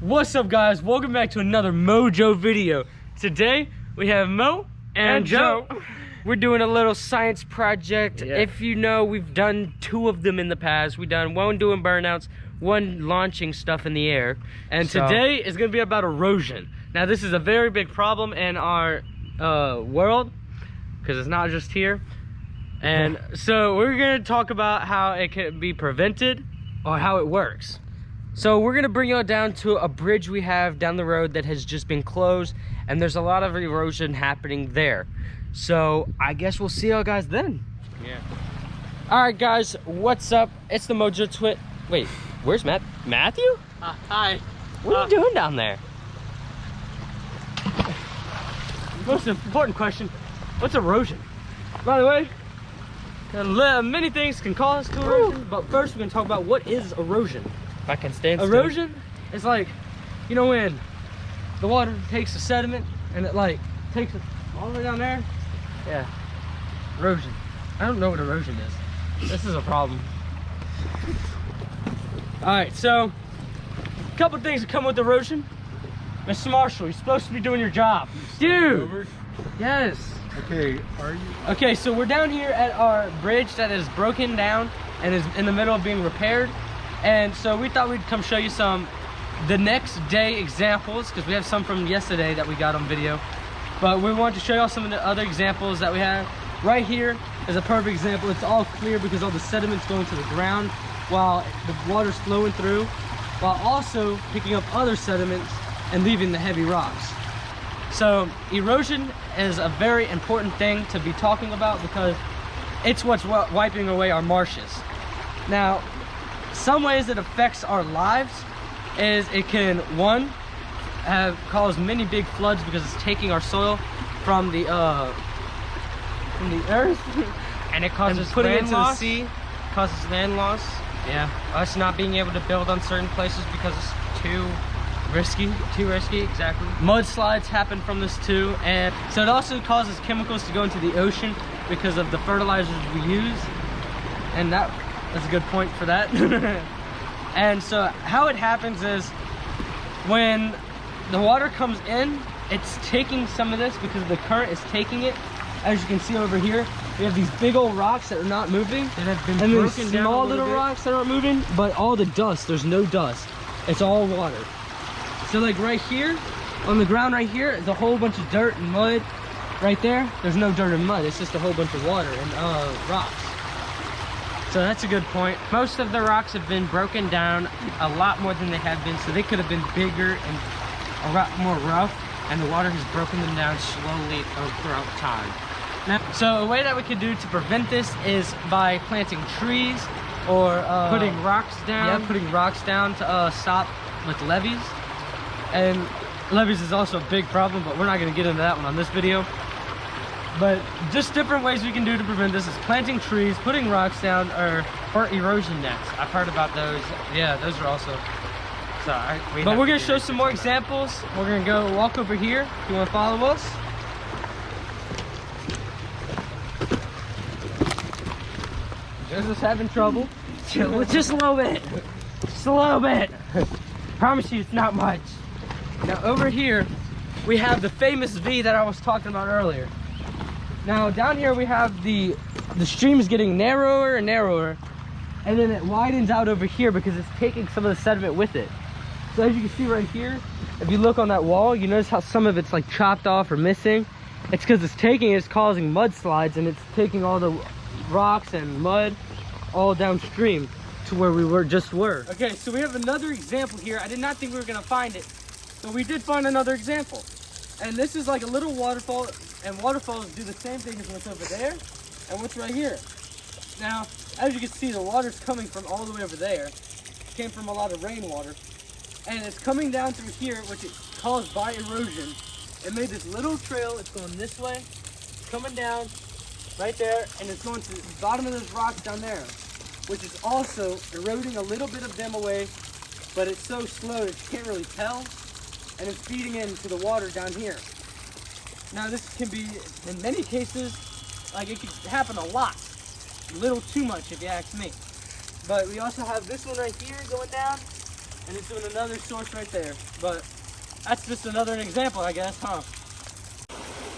What's up, guys? Welcome back to another Mojo video. Today we have Mo and Joe. We're doing a little science project. Yeah. If you know, we've done 2 of them in the past. We've done one doing burnouts, one launching stuff in the air. And today is going to be about erosion. Now, this is a very big problem in our world, because it's not just here. And so we're going to talk about how it can be prevented or how it works. So we're gonna bring you down to a bridge we have down the road that has just been closed, and there's a lot of erosion happening there. So I guess we'll see you guys then. Yeah. All right, guys, what's up? It's the Mojo Twins. Wait, where's Matthew? Hi. What are you doing down there? Most important question, what's erosion? By the way, many things can cause to erosion, but first we're gonna talk about what is erosion. I can stand still. Erosion is like, you know, when the water takes the sediment and it like takes it all the way down there. Yeah, erosion. I don't know what erosion is. This is a problem. All right, so a couple things that come with erosion. Mr. Marshall, you're supposed to be doing your job. Dude. Yes. Okay, are you? Okay, so we're down here at our bridge that is broken down and is in the middle of being repaired. And so we thought we'd come show you some the next day examples, because we have some from yesterday that we got on video. But we want to show y'all some of the other examples that we have. Right here is a perfect example. It's all clear because all the sediment's going to the ground while the water's flowing through, while also picking up other sediments and leaving the heavy rocks. So erosion is a very important thing to be talking about because it's what's wiping away our marshes. Now, some ways it affects our lives is it can, one, cause many big floods because it's taking our soil from the earth and it causes and putting it into the sea. Causes land loss. Yeah. Us not being able to build on certain places because it's too risky, exactly. Mudslides happen from this too, and so it also causes chemicals to go into the ocean because of the fertilizers we use, and that's a good point for that. And so how it happens is when the water comes in, it's taking some of this because the current is taking it. As you can see over here, we have these big old rocks that are not moving, that have been and broken these down small little rocks that aren't moving, but all the dust, there's no dust, it's all water. So like right here on the ground right here is a whole bunch of dirt and mud. Right there, there's no dirt and mud, it's just a whole bunch of water and rocks. So that's a good point. Most of the rocks have been broken down a lot more than they have been, so they could have been bigger and a lot more rough, and the water has broken them down slowly throughout time. Now, so a way that we could do to prevent this is by planting trees or putting rocks down. Yeah, putting rocks down to stop with levees. And levees is also a big problem, but we're not going to get into that one on this video. But just different ways we can do to prevent this is planting trees, putting rocks down, or erosion nets. I've heard about those. Yeah, those are also. So but we're gonna show some more examples. We're gonna go walk over here. If you want to follow us. Joseph's having trouble. Just a little bit. Just a little bit. Promise you, it's not much. Now over here, we have the famous V that I was talking about earlier. Now down here we have the stream's getting narrower and narrower, and then it widens out over here because it's taking some of the sediment with it. So as you can see right here, if you look on that wall, you notice how some of it's like chopped off or missing. It's because it's causing mudslides, and it's taking all the rocks and mud all downstream to where we just were. Okay, so we have another example here. I did not think we were gonna find it, but we did find another example. And this is like a little waterfall, and waterfalls do the same thing as what's over there and what's right here. Now, as you can see, the water's coming from all the way over there. It came from a lot of rainwater, and it's coming down through here, which is caused by erosion. It made this little trail. It's going this way, coming down right there, and it's going to the bottom of those rocks down there, which is also eroding a little bit of them away, but it's so slow that you can't really tell, and it's feeding into the water down here. Now this can be, in many cases, like it could happen a lot, a little too much if you ask me. But we also have this one right here going down, and it's doing another source right there. But that's just another example, I guess, huh?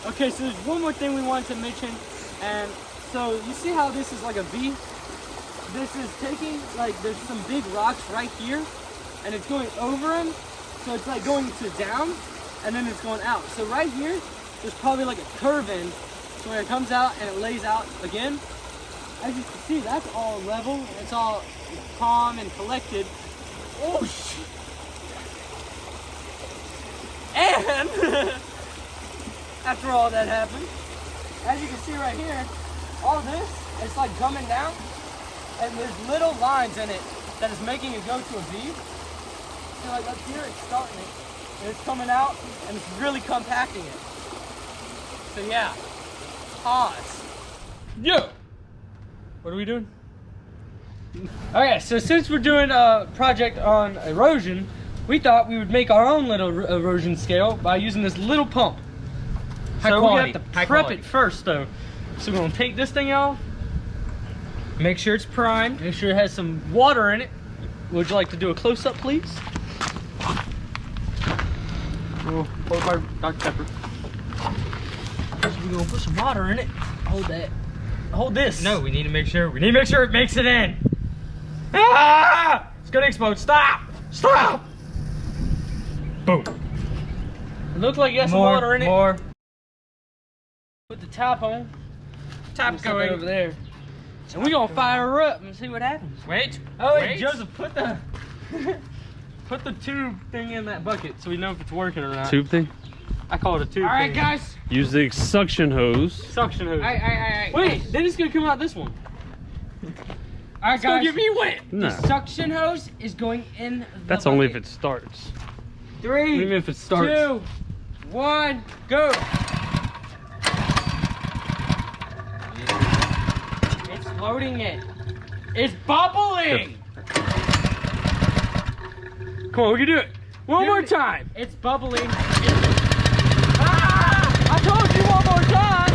Okay, so there's one more thing we wanted to mention, and so you see how this is like a V? This is taking, like, there's some big rocks right here, and it's going over them, so it's like going to down, and then it's going out. So right here, there's probably like a curve in, so when it comes out and it lays out again, as you can see, that's all level, and it's all calm and collected. Oh shit! And after all that happened, as you can see right here, all this, it's like coming down, and there's little lines in it that is making it go to a V. So like up here, it's starting it, and it's coming out, and it's really compacting it. So yeah, pause. Yo! What are we doing? Okay, so since we're doing a project on erosion, we thought we would make our own little erosion scale by using this little pump. So we have to prep it first though. So we're gonna take this thing off, make sure it's primed, make sure it has some water in it. Would you like to do a close-up, please? Oh, hold my Dr. Pepper. So we're gonna put some water in it. Hold that. Hold this. No, we need to make sure it makes it in. Ah! It's gonna explode. Stop! Stop! Boom. It looks like you got some water in it. More. Put the top on. Top going over there. And we're gonna fire her up and see what happens. Wait. Oh wait, wait. Joseph, put the put the tube thing in that bucket so we know if it's working or not. Tube thing? I call it a tube. Alright, thing. guys. Use the suction hose. Suction hose. Alright. Wait, then it's gonna come out this one. Alright, It's gonna guys. get me wet. No. The suction hose is going in the That's only if bucket. it starts. 3, Even if it starts. 2, 1, go. It's loading it. It's bubbling. Come on, we can do it. One more time. It's bubbling. Ah! I told you one more time.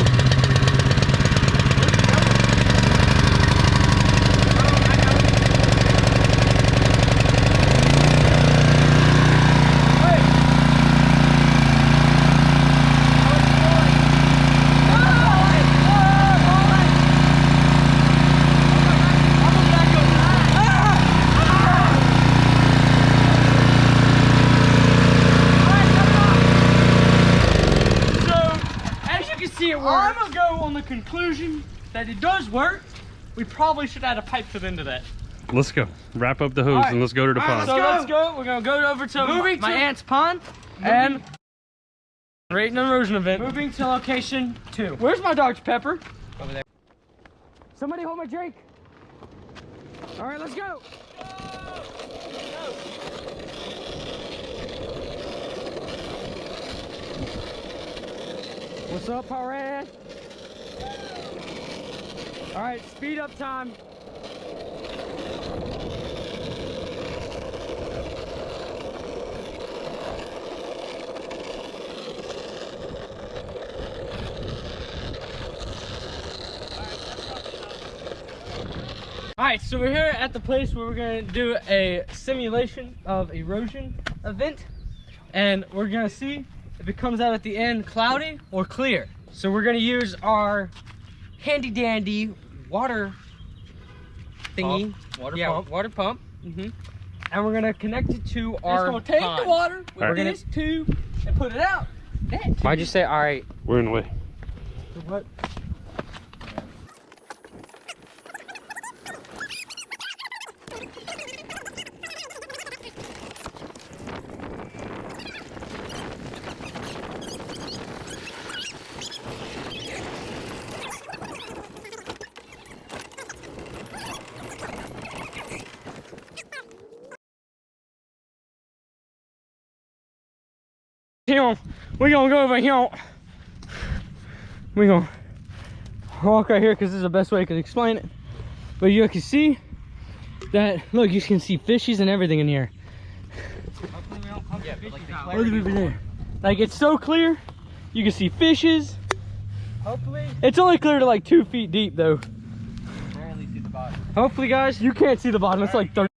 I'm gonna go on the conclusion that it does work. We probably should add a pipe to the end of that. Let's go. Wrap up the hose and let's go to the pond. So let's go. We're gonna go over to my aunt's pond and rate an erosion event. Moving to location 2. Where's my Dr. Pepper? Over there. Somebody hold my drink. All right, let's go. What's up, Red? All right, speed up time. All right, so we're here at the place where we're gonna do a simulation of erosion event, and we're gonna see if it comes out at the end cloudy or clear. So we're gonna use our handy dandy water thingy. Water pump. And we're gonna connect it to our gonna take pond. the water with Alright. this tube and put it out. That tube. Why'd you say alright? We're in the way. What? Here, we're gonna go over here. We're gonna walk right here because this is the best way I could explain it. But you can see that, look, you can see fishies and everything in here. Look over there. Like, it's so clear, you can see fishes. Hopefully. It's only clear to like 2 feet deep though. Barely see the bottom. Hopefully, guys, you can't see the bottom. It's like 30.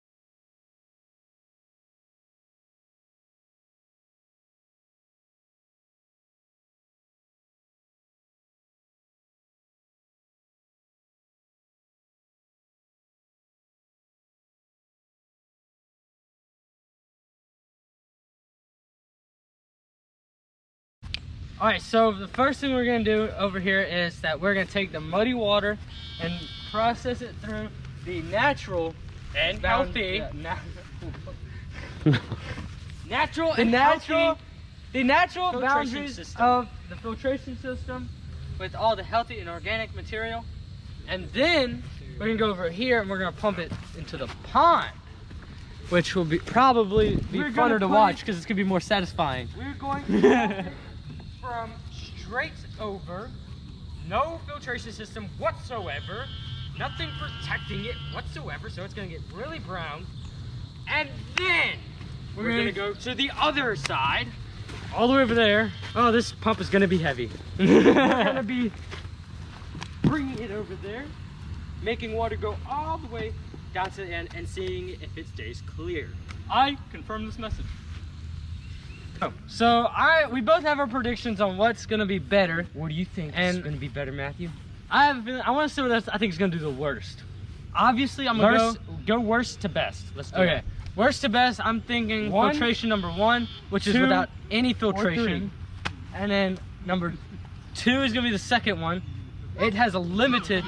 All right, so the first thing we're gonna do over here is that we're gonna take the muddy water and process it through the natural And bound- healthy. yeah, Natural the and natural, the natural filtration boundaries system. of the filtration system with all the healthy and organic material. And then we're gonna go over here and we're gonna pump it into the pond, which will be probably be We're gonna funner to put watch it- because it's gonna be more satisfying. We're going to go from straight over, no filtration system whatsoever, nothing protecting it whatsoever, so it's gonna get really brown. And then we're gonna go to the other side, all the way over there. Oh, this pump is gonna be heavy. We're gonna be bringing it over there, making water go all the way down to the end and seeing if it stays clear. I confirm this message. So we both have our predictions on what's gonna be better. What do you think And- is gonna be better, Matthew? I have a feeling, I want to see what I think is gonna do the worst. Obviously, I'm gonna Go worst to best. Let's do Okay, it. worst to best. I'm thinking One, filtration number 1, which is 2, without any or filtration, and then number 2 is gonna be the second one. It has limited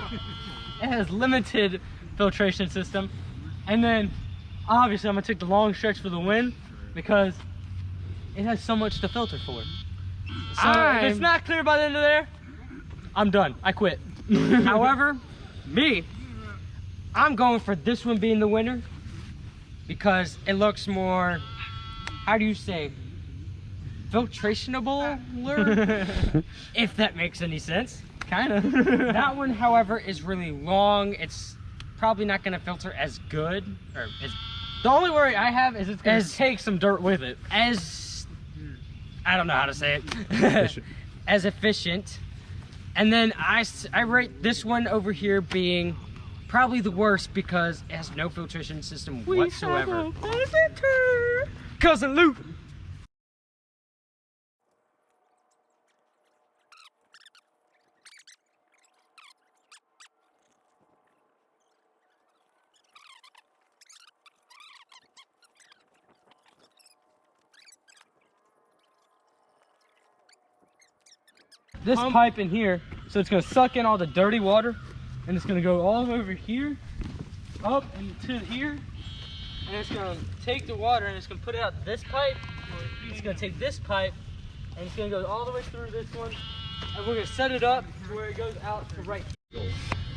filtration system, and then obviously I'm gonna take the long stretch for the win because it has so much to filter for. So if it's not clear by the end of there, I'm done. I quit. However, I'm going for this one being the winner because it looks more, how do you say, filtrationable, if that makes any sense. Kind of. That one, however, is really long. It's probably not going to filter as good, or The only worry I have is it's gonna As- take some dirt with it. as, I don't know how to say it, Efficient. as efficient. And then I rate this one over here being probably the worst because it has no filtration system whatsoever. Cousin Luke. This Pump. pipe in here, so it's gonna suck in all the dirty water, and it's gonna go all over here, up into here, and it's gonna take the water and it's gonna put it out this pipe. It's gonna take this pipe, and it's gonna go all the way through this one, and we're gonna set it up where it goes out to right here.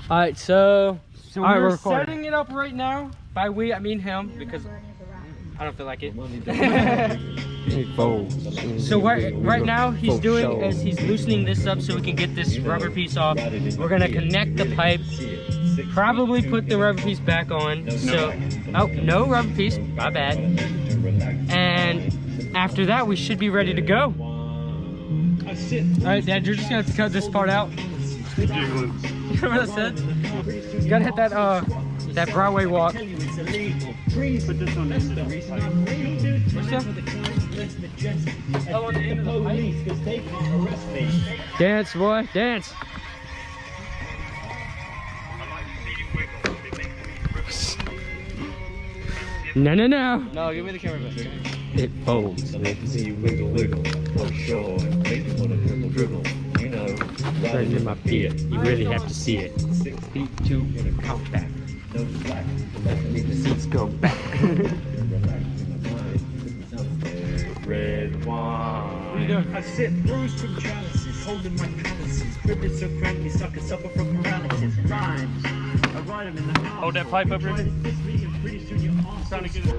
All right, so So all right, we're we're recording. setting it up right now. By we, I mean him because I don't feel like it. So right now he's doing is he's loosening this up so we can get this rubber piece off. We're gonna connect the pipe, probably put the rubber piece back on. So, oh, no rubber piece, my bad. And after that, we should be ready to go. All right, Dad, you're just gonna have to cut this part out. Jiggling. You know what I said? You gotta hit that Broadway walk. Put this on this side. What's that? Oh, on the end of the pipe. Dance, boy, dance. No, no, no. No, give me the camera back. It folds. I like to see you wiggle, wiggle. Oh, sure. Make me wanna dribble, dribble. You know, Right in my feet. You really have to see it. 6 feet 2 in a Count back. no slack. The Seats go back. red wine. I sit bruised from chalices, holding my palaces. Cribbing so crankly, sucker suffer from paralysis. Rhymes. I ride 'em in the house. Hold that pipe up here. Pretty soon your arms Trying to get it.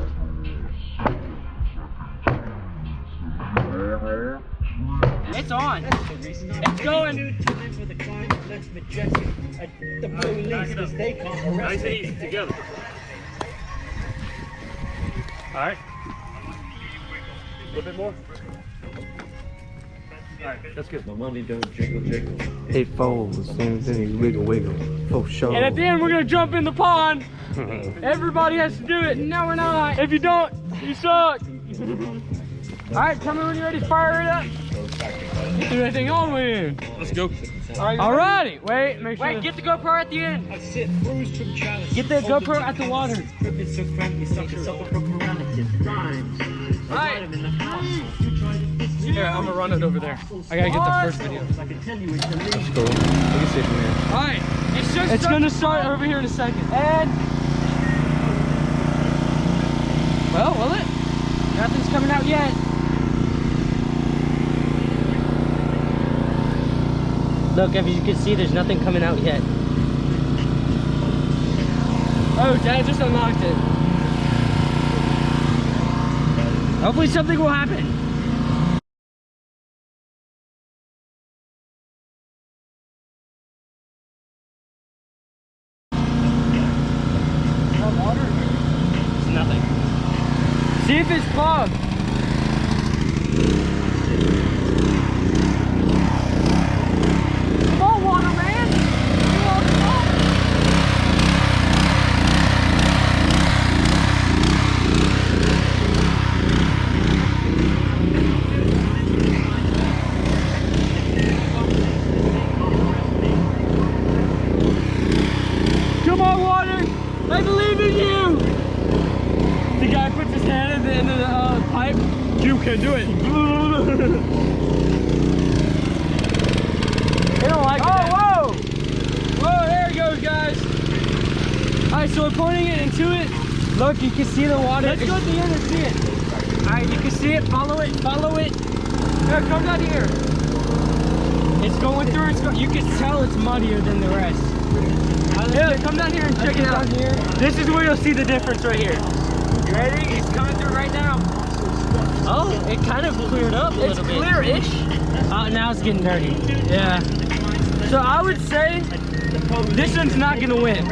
It's on. It's going. For the climate less majestic. The police, 'cause they can't arrest Nice and me. easy together. All right. A little bit more. All right, that's good. My money don't jiggle, jiggle. It folds, same thing, wiggle, wiggle, for sure. And at the end, we're gonna jump in the pond. Everybody has to do it. No, we're not. If you don't, you suck. All right, tell me when you're ready. Fire it up. Get everything on with it. Let's go. Alrighty. Wait, make sure. Wait, get the GoPro at the end. I sit bruised from chalices. Get the GoPro at the water. Cribbing so crankly, sucker suffer from paralysis. Rhymes. I Alright. ride 'em in the house. You try to diss me. there. I'm gonna run it over there. I gotta get the first video. That's cool. We can see from here. All right, it's gonna start over here in a second. And well, will it? Nothing's coming out yet. Look, as you can see, there's nothing coming out yet. Oh, Dad just unlocked it. Hopefully something will happen. No water? It's nothing. See if it's clogged. Come on, water man. You want to go? Come on, water! I believe in you! The guy puts his hand at the end of the pipe. You can do it. They don't like that. Whoa! Whoa, there it goes, guys. Alright, so we're pointing it into it. Look, you can see the water. Let's go at the end and see it. Alright, you can see it. Follow it. Follow it. Here, come down here. It's going through. You can tell it's muddier than the rest. Yeah, come down here and check it out. Here. This is where you'll see the difference right here. You ready? It's coming through right now. Oh, it kind of cleared up a little bit. It's clear-ish. Now it's getting dirty. Yeah. So I would say this one's not gonna win.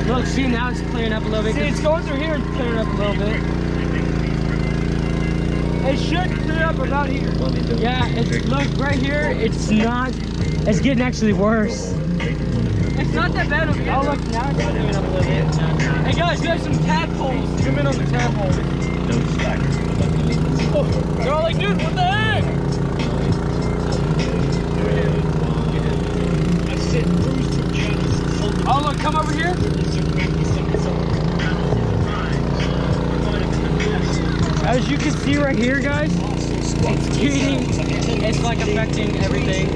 Look, see, now it's clearing up a little bit. See, it's going through here and clearing up a little bit. It should clear up about here. Yeah, look right here. It's not. It's getting actually worse. It's not that bad over here. Oh, look, now it's clearing up a little bit. Hey guys, we have some tadpoles. Zoom in on the tadpoles. Oh, they're all like, dude, what the heck? Oh, look, come over here. As you can see right here, guys, it's like affecting everything.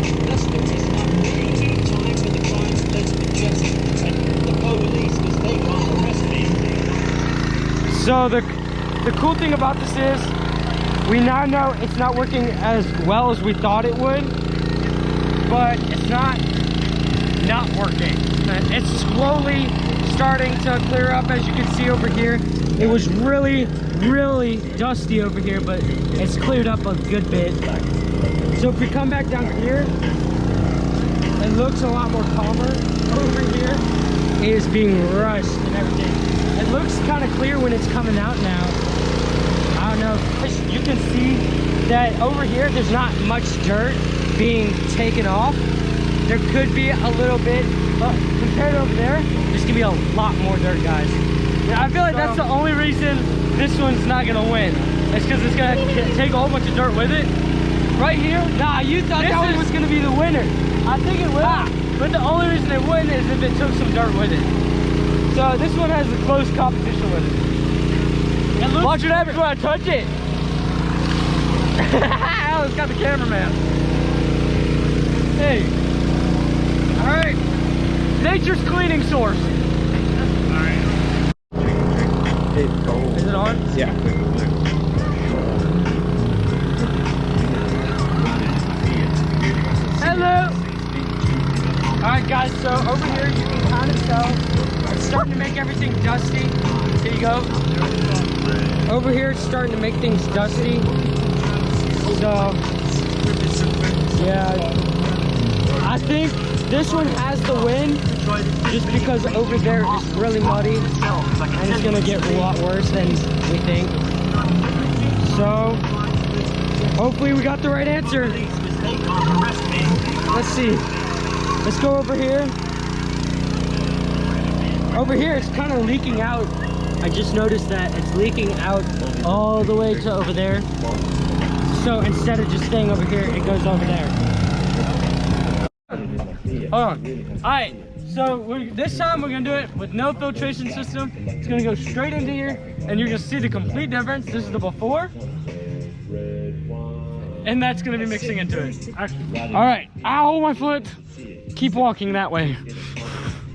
So the cool thing about this is we now know it's not working as well as we thought it would, but it's not working. It's slowly starting to clear up, as you can see over here. It was really dusty over here, but it's cleared up a good bit. So if we come back down here, it looks a lot more calmer. Over here is being rushed and everything. It looks kind of clear when it's coming out now. I don't know. You can see that over here, there's not much dirt being taken off. There could be a little bit, but compared to over there, there's gonna be a lot more dirt, guys. Yeah, I feel like that's the only reason this one's not gonna win. It's because it's gonna take a whole bunch of dirt with it. Right here, nah, you thought that one was gonna be the winner. I think it will. But the only reason it wouldn't is if it took some dirt with it. So this one has a close competition with it. Watch what happens when I touch it. Alan's got the cameraman. Hey. All right. Nature's cleaning source. All right. Is it on? Yeah. Hello. All right, guys. So over here, you can kind of tell it's starting to make everything dusty. Here you go. Over here, it's starting to make things dusty. So, yeah, I think this one has the win just because over there it's really muddy and it's gonna get a lot worse than we think. So, hopefully we got the right answer. Let's see. Let's go over here. Over here, it's kind of leaking out. I just noticed that it's leaking out all the way to over there. So instead of just staying over here, it goes over there. Hold on. All right, so this time we're gonna do it with no filtration system. It's gonna go straight into here and you're gonna see the complete difference. This is the before And that's gonna be mixing into it. All right, ow, my foot. Keep walking that way.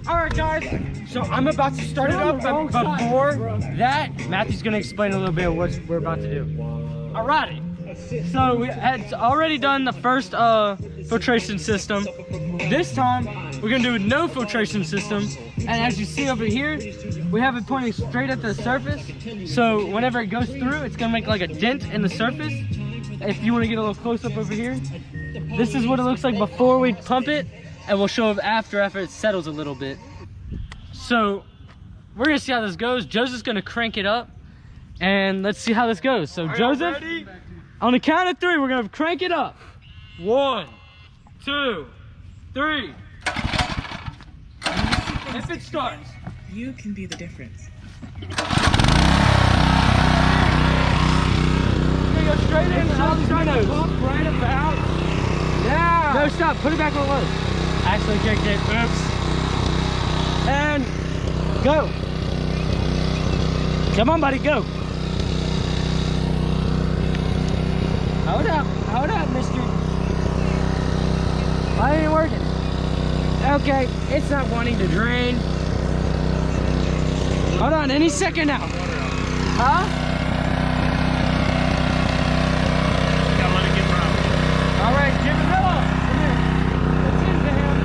All right, guys, so I'm about to start it up, but before that, Matthew's gonna explain a little bit of what we're about to do. Alrighty, so we had already done the first filtration system. This time, we're gonna do no filtration system. And as you see over here, we have it pointing straight at the surface. So whenever it goes through, it's gonna make like a dent in the surface. If you wanna get a little close up over here, this is what it looks like before we pump it, and we'll show it after it settles a little bit. So we're gonna see how this goes. Joseph's gonna crank it up, and let's see how this goes. So Joseph, on the count of 3, we're gonna crank it up. 1, 2, 3. If it starts. You can be the difference. We're gonna go straight in and out the nose. Right about now. No, stop. Put it back where it was. Actually kicked it. Oops. And go. Come on, buddy, go. Hold up, mister. Why ain't it working? Okay, it's not wanting to drain. Hold on, any second now. Huh? Gotta let it get round. All right, give it up. Come here. Let's into him.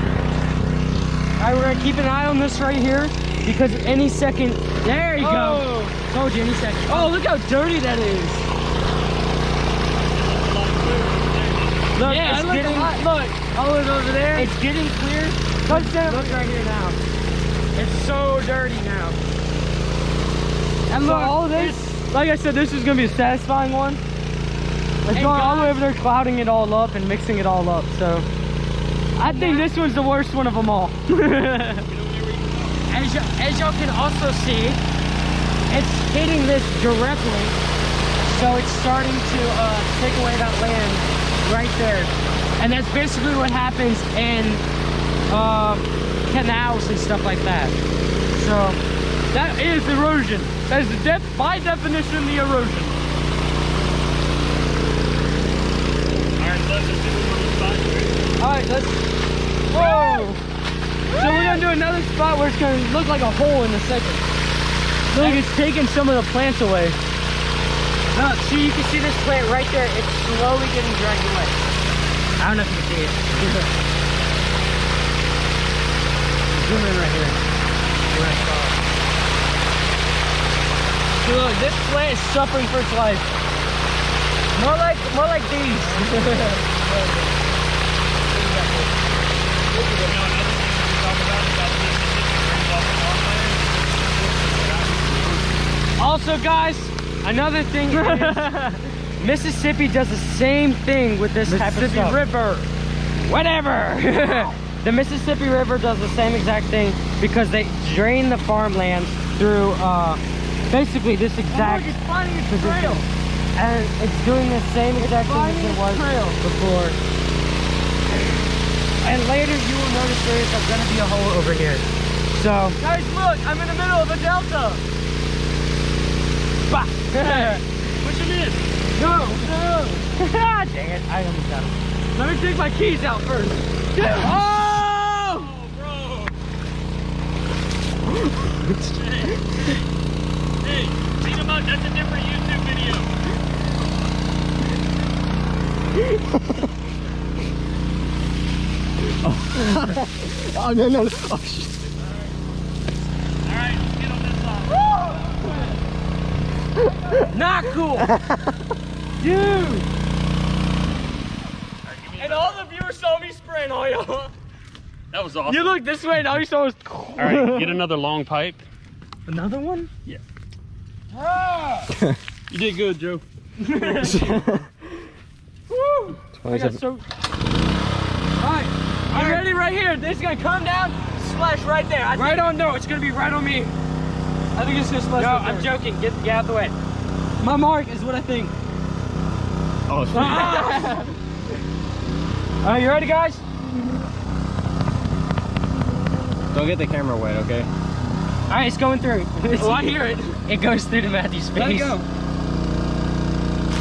All right, we're gonna keep an eye on this right here because any second. There you go. Told you, any second. Oh, look how dirty that is. Look, yeah, it's getting. Look, all of over there. It's getting clear. Look right here now. It's so dirty now. And look, all of this, like I said, this is gonna be a satisfying one. It's going all the way over there, clouding it all up and mixing it all up. So I think this one's the worst one of them all. As y'all can also see, it's hitting this directly, so it's starting to take away that land right there. And that's basically what happens in canals and stuff like that. So that is erosion. That is by definition the erosion. Alright, let's. Whoa! So we're gonna do another spot where it's gonna look like a hole in a second. Look, it's taking some of the plants away. Look, see, you can see this plant right there. It's slowly getting dragged away. I don't know if you can see it. Zoom in right here. So look, this plant is suffering for its life. More like these. Also, guys, another thing is Mississippi does the same thing with this type of stuff. River, whatever. The Mississippi River does the same exact thing because they drain the farmlands through basically this exact position. And it's doing the same exact thing as it was before. And later you will notice there is going to be a hole over here. So guys, look, I'm in the middle of a delta. Bah. Push him in. No. Dang it, I almost got him. Let me take my keys out first. Oh, bro. Hey, think about that's a different YouTube video. Oh, no. Oh, shit. Alright, let's get on this side. Not cool. Dude. And all the viewers saw me spraying all y'all. That was awesome. You look this way and all you saw was. Alright, get another long pipe. Another one? Yeah. Ah! You did good, Joe. Woo! I got so. Alright, I'm ready right here. This is gonna come down, splash right there. Right on, no, it's gonna be right on me. I think it's gonna splash right there. No, I'm joking. Get out of the way. My mark is what I think. Oh, it's Alright, you ready, guys? Don't get the camera wet, okay? Alright, it's going through. Oh, I hear it. It goes through to Matthew's face. Let it go.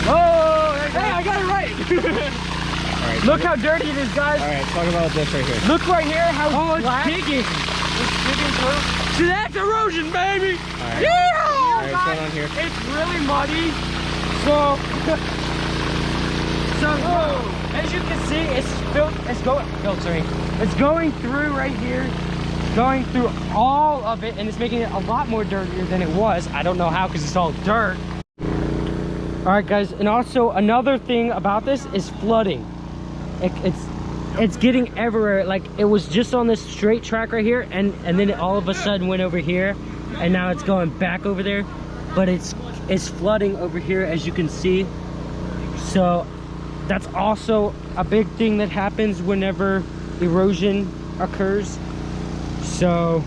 Oh, Alright, Look how dirty it is, guys. Alright, talk about this right here. Look right here how It's black. digging. It's digging through. See, that's erosion, baby. Alright. Yeah. Alright, what's going on here? It's really muddy. So as you can see, it's filtering. It's going through right here, going through all of it, and it's making it a lot more dirtier than it was. I don't know how, because it's all dirt. All right, guys, and also another thing about this is flooding. It's getting everywhere. Like, it was just on this straight track right here, and then it all of a sudden went over here, and now it's going back over there. But it's flooding over here, as you can see. So that's also a big thing that happens whenever erosion occurs. So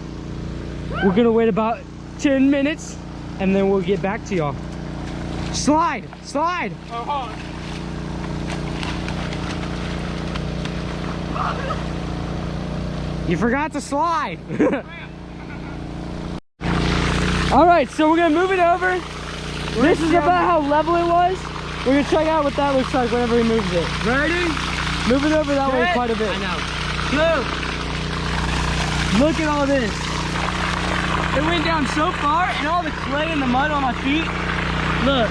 we're gonna wait about 10 minutes and then we'll get back to y'all. Slide. Oh, You forgot to slide. All right, so we're gonna move it over. This is about how level it was. We're gonna check out what that looks like whenever he moves it. Ready? Move it over that way quite a bit. I know. Look at all this. It went down so far, and all the clay and the mud on my feet. Look.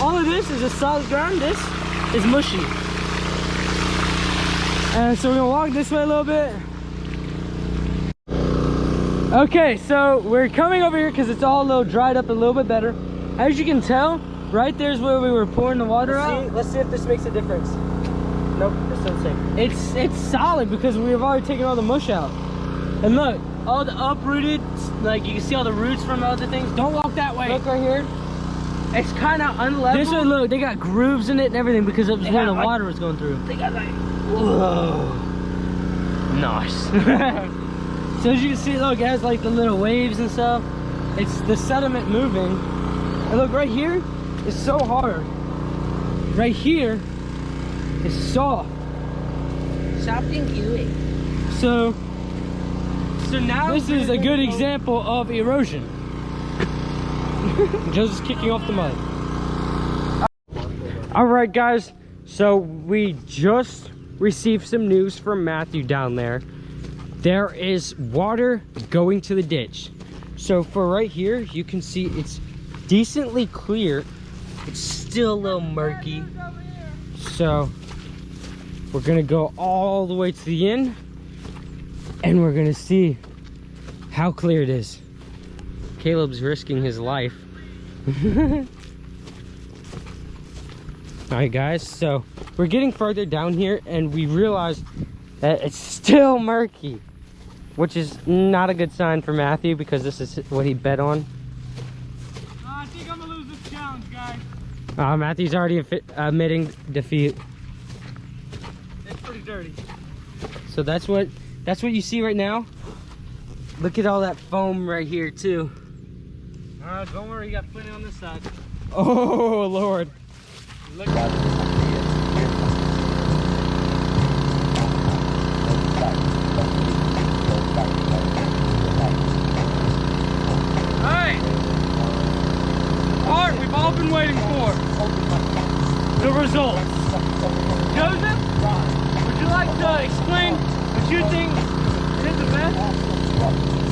All of this is a solid ground. This is mushy. And so we're gonna walk this way a little bit. Okay, so we're coming over here because it's all a little dried up a little bit better. As you can tell, right there's where we were pouring the water out. Let's see if this makes a difference. Nope, it's still the same. It's solid because we've already taken all the mush out. And look, all the uprooted, like you can see all the roots from other things. Don't walk that way. Look right here. It's kind of unlevel. This way, look, they got grooves in it and everything because of where the water was going through. They got like, whoa. Nice. So as you can see, look, it has like the little waves and stuff. It's the sediment moving. And look, right here, it's so hard. Right here, it's soft. Something gooey. So now this is a good example of erosion. Joseph's kicking off the mud. All right, guys. So we just received some news from Matthew down there. There is water going to the ditch. So for right here, you can see it's decently clear. It's still a little murky. So we're gonna go all the way to the end and we're gonna see how clear it is. Caleb's risking his life. All right, guys, so we're getting further down here and we realized that it's still murky, which is not a good sign for Matthew because this is what he bet on. I think I'm gonna lose this challenge, guys. Matthew's already admitting defeat. It's pretty dirty. So that's what you see right now. Look at all that foam right here too. Don't worry, you got plenty on this side. Oh Lord. Look. Alright. Part we've all been waiting for. The results. Joseph, would you like to explain what you think is the best?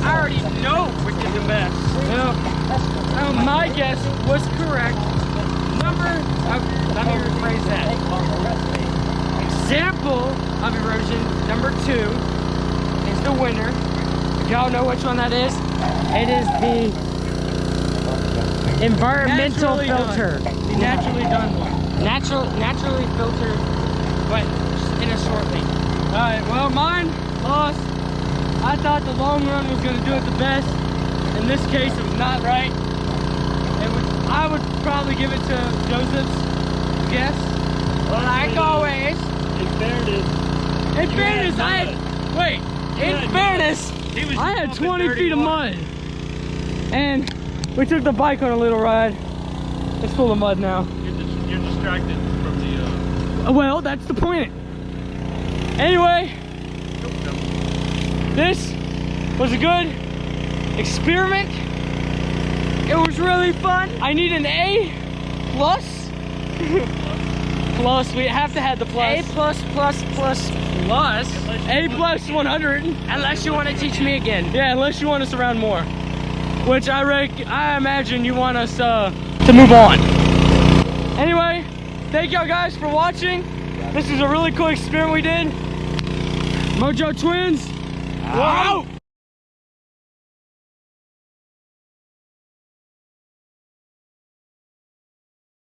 I already know which is the best. Well, my guess was correct. Let me rephrase that. Example of erosion number 2 is the winner. Y'all know which one that is? It is the environmental filter. The naturally done one. Naturally filtered, but in a short lead. Alright, well mine lost. I thought the long run was going to do it the best. In this case, it was not right. I would probably give it to Joseph's guess. Like always. In fairness, I had 20 feet of mud. And we took the bike on a little ride. It's full of mud now. you're distracted from the. Well, that's the point. Anyway, this was a good experiment. It was really fun. I need an A+. plus. We have to have the plus. A plus plus plus plus. A plus 100. Unless you want to teach me again. Yeah, unless you want us around more. Which I imagine you want us to move on. Anyway, thank y'all guys for watching. This is a really cool experiment we did. Mojo Twins. Out.